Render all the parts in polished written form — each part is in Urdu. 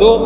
2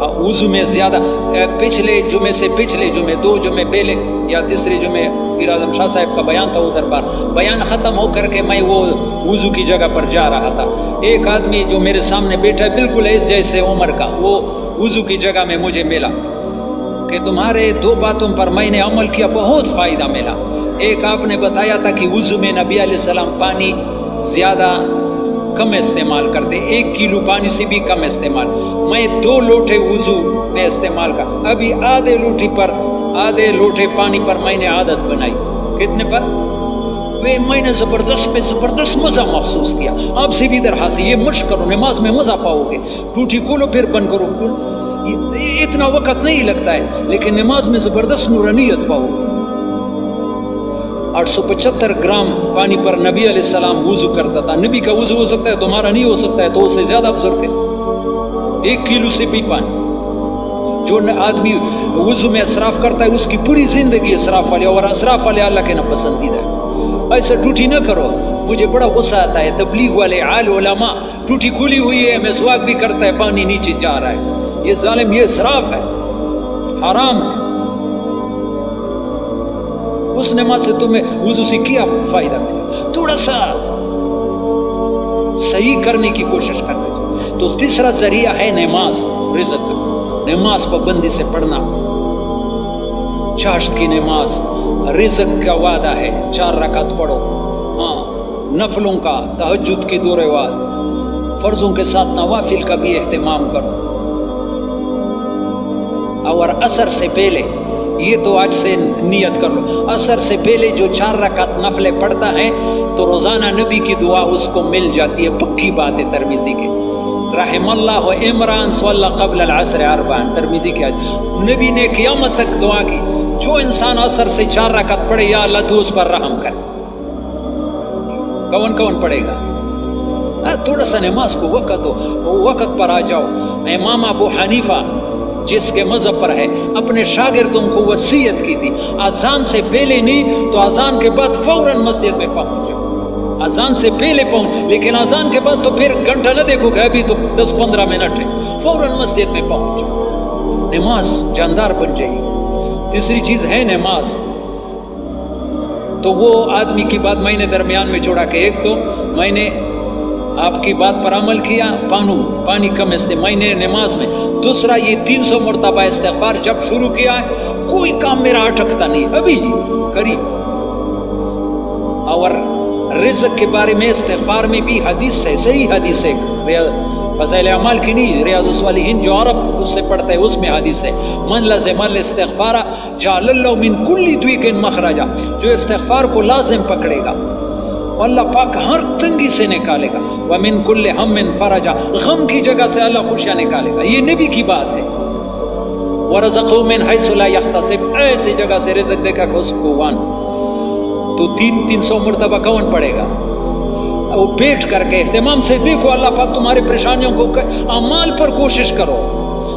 وضو میں زیادہ پچھلے جمعے سے پچھلے جمعے 2 جمعے پہلے یا تیسرے جمعے پیر اعظم شاہ صاحب کا بیان تھا ادھر پر، بیان ختم ہو کر کے میں وہ وضو کی جگہ پر جا رہا تھا، ایک آدمی جو میرے سامنے بیٹھا ہے بالکل اس جیسے عمر کا، وہ وضو کی جگہ میں مجھے ملا کہ تمہارے 2 باتوں پر میں نے عمل کیا، بہت فائدہ ملا۔ ایک آپ نے بتایا تھا کہ وضو میں نبی علیہ السلام پانی زیادہ کم استعمال کرتے، 1 کلو پانی سے بھی کم استعمال، میں 2 لوٹے وضو میں استعمال کر، ابھی آدھے لوٹے پانی پر میں نے عادت بنائی۔ کتنے پر؟ میں نے زبردست مزہ محسوس کیا۔ آپ سے بھی درخواست، یہ مشق کرو، نماز میں مزہ پاؤ گے۔ ٹوٹی کھولو پھر بند کرو، اتنا وقت نہیں لگتا ہے لیکن نماز میں زبردست نورانیت پاؤ گے۔ 875 گرام پانی پر نبی علیہ السلام وضو کرتا تھا۔ نبی کا وضو ہو سکتا ہے، تمہارا نہیں ہو سکتا ہے، تو اس سے زیادہ بزرگ ہے۔ 1 کلو سے بھی پانی۔ جو آدمی وضو میں اسراف کرتا ہے اس کی پوری زندگی اسراف والی، اور اسراف والے اللہ کے ناپسندیدہ ہے۔ ایسا ٹوٹی نہ کرو، مجھے بڑا غصہ آتا ہے تبلیغ والے عال علماء، ٹوٹی کھلی ہوئی ہے، مسواک بھی کرتا ہے، پانی نیچے جا رہا ہے، یہ ظالم، یہ اسراف ہے، حرام ہے۔ اس نماز سے تمہیں وضو سے کیا فائدہ ملا؟ تھوڑا سا صحیح کرنے کی کوشش کرنا چاہیے۔ تو تیسرا ذریعہ ہے نماز، رزق، نماز پابندی سے پڑھنا، چاشت کی نماز، رزق کا وعدہ ہے، 4 رکعت پڑھو، ہاں نفلوں کا، تہجد کی 2 رکعت، فرضوں کے ساتھ نوافل کا بھی اہتمام کرو، اور عصر سے پہلے، یہ تو آج سے نیت کر لو، عصر سے پہلے جو 4 رکعت نفلیں پڑھتا ہے تو روزانہ نبی کی دعا اس کو مل جاتی ہے، پکی بات ہے ترمذی کے، رحم اللہ و عمران صلی قبل العصر 4 ترمذی کے، نبی نے قیامت تک دعا کی، جو انسان عصر سے 4 رکعت پڑھے یا اللہ تو اس پر رحم کر۔ کون پڑھے گا؟ تھوڑا سا نماز کو وقت پر آ جاؤ۔ امام ابو حنیفہ جس کے مذہب پر ہے، اپنے شاگردوں کو وصیت کی تھی، اذان سے پہلے نہیں تو اذان کے بعد فوراً مسجد میں پہنچ جاؤ، اذان سے پہلے پہنچ، لیکن اذان کے بعد تو پھر گھنٹہ نہ دیکھو کہ ابھی تو 10-15 منٹ ہے، فوراً مسجد میں پہنچ جاؤ، نماز جاندار بن جائے گی۔ تیسری چیز ہے نماز، تو وہ آدمی کی بات میں نے درمیان میں چھوڑا کہ ایک تو میں نے آپ کی بات پر عمل کیا، پانی کم استعمال میں نے نماز میں، دوسرا یہ 300 مرتبہ استغفار جب شروع کیا ہے کوئی کام میرا اٹکتا نہیں، ابھی کری۔ اور رزق کے بارے میں استغفار میں بھی حدیث ہے، صحیح حدیث ہے، فضائل اعمال کی نہیں، ریاض الصالحین جو عرب اس سے پڑھتا ہے اس میں حدیث ہے، من لزم الاستغفار جعل اللہ من کل ضیق مخرجا، جو استغفار کو لازم پکڑے گا اللہ پاک ہر تنگی سے نکالے گا، ومن کل ہم فرجا، غم کی جگہ سے اللہ خوشیاں نکالے گا، یہ نبی کی بات ہے۔ ورزقہ من حیث لا یحتسب، ایسی جگہ سے رزق دیکھا کہ اس کو وان، تو 300 مرتبہ کون پڑے گا؟ وہ بیٹھ کر کے اہتمام سے دیکھو، اللہ پاک تمہاری پریشانیوں کو، اعمال پر کوشش کرو،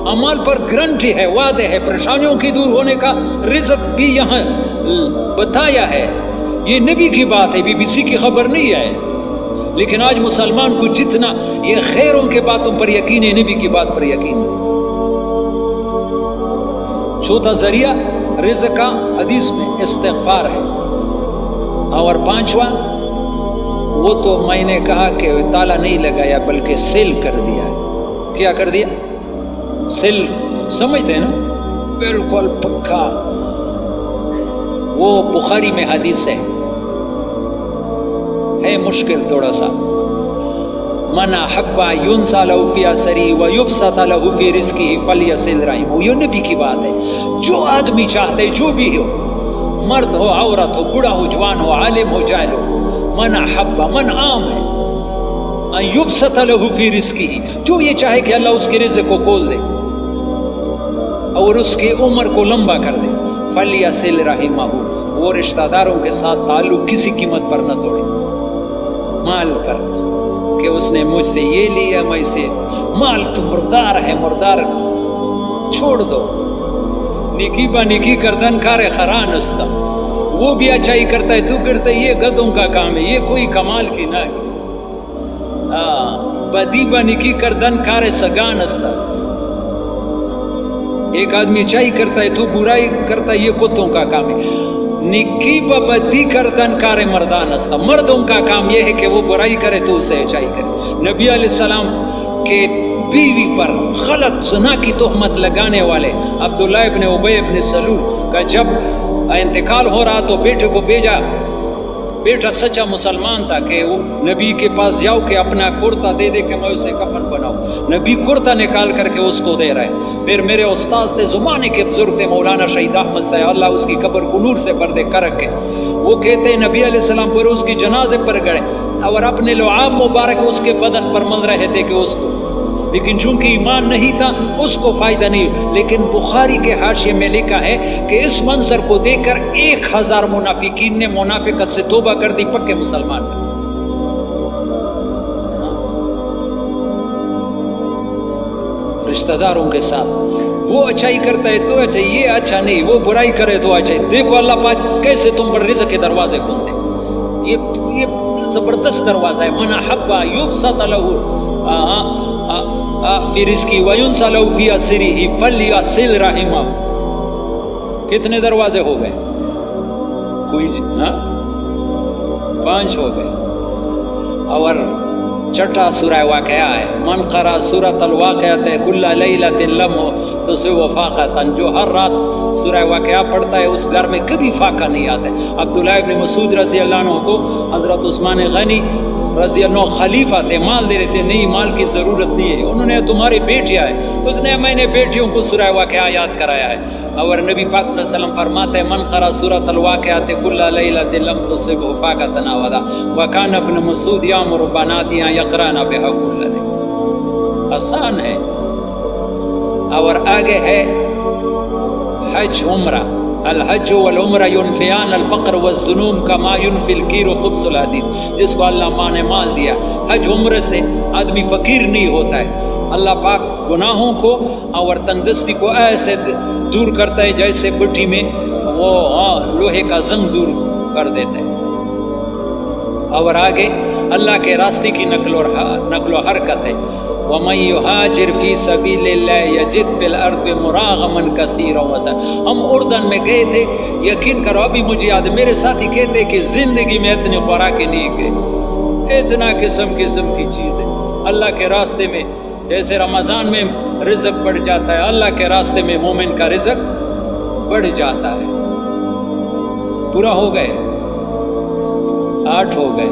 اعمال پر گارنٹی ہے، وعدے ہے پریشانیوں کی دور ہونے کا، رزق بھی یہاں بتایا ہے، یہ نبی کی بات ہے، BBC کی خبر نہیں ہے، لیکن آج مسلمان کو جتنا یہ خیروں کے باتوں پر یقین ہے، نبی کی بات پر یقین ہے۔ چوتھا ذریعہ رزق کا حدیث میں استغفار ہے، اور 5واں وہ تو میں نے کہا کہ تالا نہیں لگایا بلکہ سیل کر دیا ہے۔ کیا کر دیا؟ سیل، سمجھتے ہیں نا، بالکل پکا، وہ بخاری میں حدیث ہے مشکل تھوڑا سا، من احب ينسى له في اسری ويبسط له في رزقه فليصل رحمه، یہ نبی کی بات ہے، جو آدمی چاہتے جو بھی ہو، مرد ہو عورت ہو، بوڑھا ہو جوان ہو، عالم ہو جاہل ہو، من احب، من عام ہے، ان يبسط له في رزقه، جو یہ چاہے کہ اللہ اس کے رزق کو کھول دے اور اس کی عمر کو لمبا کر دے، فليصل رحمه، وہ رشتہ داروں کے ساتھ تعلق کسی قیمت پر نہ توڑے، مال پر کہ اس نے مجھ سے یہ لیا، میں سے مال تو مردار ہے، مردار چھوڑ دو، نیکی با نیکی کردن کار خران استا، وہ بھی اچھائی کرتا ہے تو کرتا ہے، یہ گدوں کا کام ہے، یہ کوئی کمال کی نہ ہے، بدی با نیکی کردن کار سگان استا، ایک آدمی اچھائی کرتا ہے تو برائی کرتا ہے، یہ کتوں کا کام ہے. نکی بدی کردن کار مردان است. مردوں کا کام یہ ہے کہ وہ برائی کرے تو اسے اچھائی کرے. نبی علیہ السلام کے بیوی پر غلط زنا کی تہمت لگانے والے عبداللہ ابن ابی ابن سلول کا جب انتقال ہو رہا تو بیٹے کو بھیجا. بیٹا سچا مسلمان تھا کہ وہ نبی کے پاس جاؤ کہ اپنا کرتا دے دے کہ میں اسے کفن بناؤں. نبی کرتا نکال کر کے اس کو دے رہے. پھر میرے استاذ تھے، زمانے کے بزرگ تھے، مولانا شہید احمد صاحب، اللہ اس کی قبر کو نور سے بر دے کر کے، وہ کہتے ہیں نبی علیہ السلام پر اس کی جنازے پر گئے اور اپنے لعاب مبارک اس کے بدن پر مل رہے تھے کہ اس کو، لیکن چونکہ ایمان نہیں تھا اس کو فائدہ نہیں. لیکن بخاری کے حاشیے میں لکھا ہے کہ اس منظر کو دیکھ کر 1000 منافقین نے منافقت سے توبہ کر دی، پکے مسلمان. رشتہ داروں کے ساتھ وہ اچھائی کرتا ہے تو اچھا، یہ اچھا نہیں، وہ برائی کرے تو اچھا. دیکھو اللہ پاک کیسے تم پر رزق کے دروازے کھولتے. یہ زبردست دروازہ ہے. من احب یبسط له فی رزقی وینسى له فی اسرہ فلیصل رحمہ. کتنے دروازے ہو گئے؟ کوئی 5 ہو گئے. اور چھٹا سورہ واقعہ ہے. من قرأ سورۃ الواقعۃ کل لیلۃ لم تصب فاقۃ. جو ہر رات سورہ واقعہ پڑھتا ہے اس گھر میں کبھی فاقہ نہیں آتا ہے. عبداللہ ابن مسعود رضی اللہ عنہ کو حضرت عثمان غنی رضی اللہ عنہ خلیفہ تھے، مال دے رہے تھے. نہیں، مال کی ضرورت نہیں ہے. انہوں نے تمہاری بیٹیاں ہیں، اس نے میں نے بیٹیوں کو سورہ واقعہ یاد کرایا ہے. اور نبی پاک صلی اللہ علیہ وسلم فرماتے ہیں من قرأ سورۃ الواقعۃ کل لیلۃ لم تصب فاقۃ ابدا وکان ابن مسعود یامر بناتیہ یقرأن بها کل لیلۃ. آسان ہے. اور آگے ہے حج عمرہ. الحج والعمرہ ينفیان الفقر والذنوب کما ينفی الکیر خبز الحدید. جس کو اللہ ماں نے مال دیا، حج عمرے سے آدمی فقیر نہیں ہوتا ہے. اللہ پاک گناہوں کو اور تندرستی کو ایسے دور کرتا ہے جیسے بٹھی میں وہ لوہے کا زنگ دور کر دیتا ہے. اور آگے اللہ کے راستے کی نقل و حرکت ہے. وَمَن يُهَاجِرْ فِي سَبِيلِ اللَّهِ يَجِدْ فِي الْأَرْضِ مُرَاغَمًا كَثِيرًا وَسَعًا. ہم اردن میں گئے تھے، یقین کرو ابھی مجھے یاد، میرے ساتھی کہتے کہ زندگی میں اتنی خوراکیں نہیں گئے. اتنا قسم قسم کی چیزیں اللہ کے راستے میں. جیسے رمضان میں رزق بڑھ جاتا ہے، اللہ کے راستے میں مومن کا رزق بڑھ جاتا ہے. پورا ہو گئے؟ 8 ہو گئے.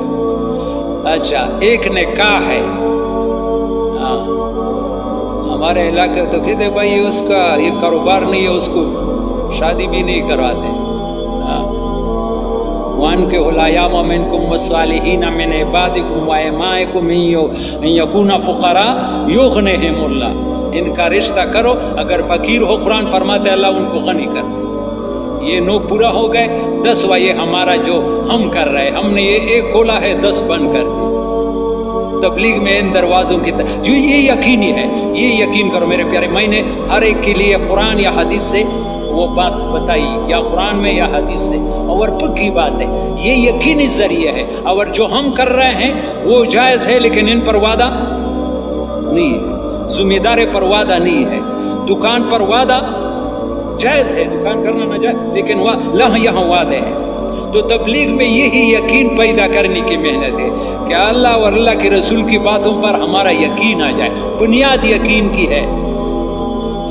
اچھا، ایک نے کہا ہے ہمارے علاقے تو کہتے بھائی اس کا یہ کاروبار نہیں ہے، اس کو شادی بھی نہیں کرواتے. وَأَنكِحُوا الْأَيَامَ مِنكُمْ وَالصَّالِحِينَ مِنْ عِبَادِكُمْ وَإِمَائِكُمْ إِن يَكُونُوا فُقَرَاء يُغْنِهِمُ اللَّهُ. ان کا رشتہ کرو، اگر فقیر ہو قرآن فرماتے اللہ ان کو غنی کر دے. یہ 9 پورا ہو گئے. 10واں یہ ہمارا جو ہم کر رہے، ہم نے یہ 1 کھولا ہے 10 بند کر دی. تبلیغ میں ان دروازوں کی جو یہ یقینی ہے، یہ یقین کرو میرے پیارے، میں نے ہر ایک کے لیے قرآن یا حدیث سے وہ بات بتائی، یا قرآن میں یا حدیث سے، اور پکی بات ہے، یہ یقینی ذریعہ ہے. اور جو ہم کر رہے ہیں وہ جائز ہے، لیکن ان پر وعدہ نہیں ہے، ذمہ داری پر وعدہ نہیں ہے. دکان پر وعدہ جائز ہے، دکان کرنا نہ جائز، لیکن یہاں وعدے ہیں. تو تبلیغ میں یہی یقین پیدا کرنے کی محنت ہے کہ اللہ اور اللہ کے رسول کی باتوں پر ہمارا یقین آ جائے. بنیاد یقین کی ہے.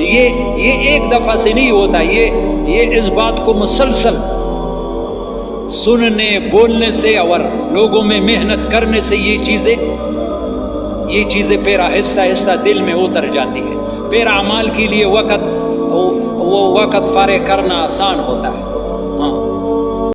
یہ ایک دفعہ سے نہیں ہوتا، یہ اس بات کو مسلسل سننے بولنے سے اور لوگوں میں محنت کرنے سے یہ چیزیں پھر آہستہ آہستہ دل میں اتر جاتی ہے. پھر اعمال کے لیے وقت فارغ کرنا آسان ہوتا ہے. ہاں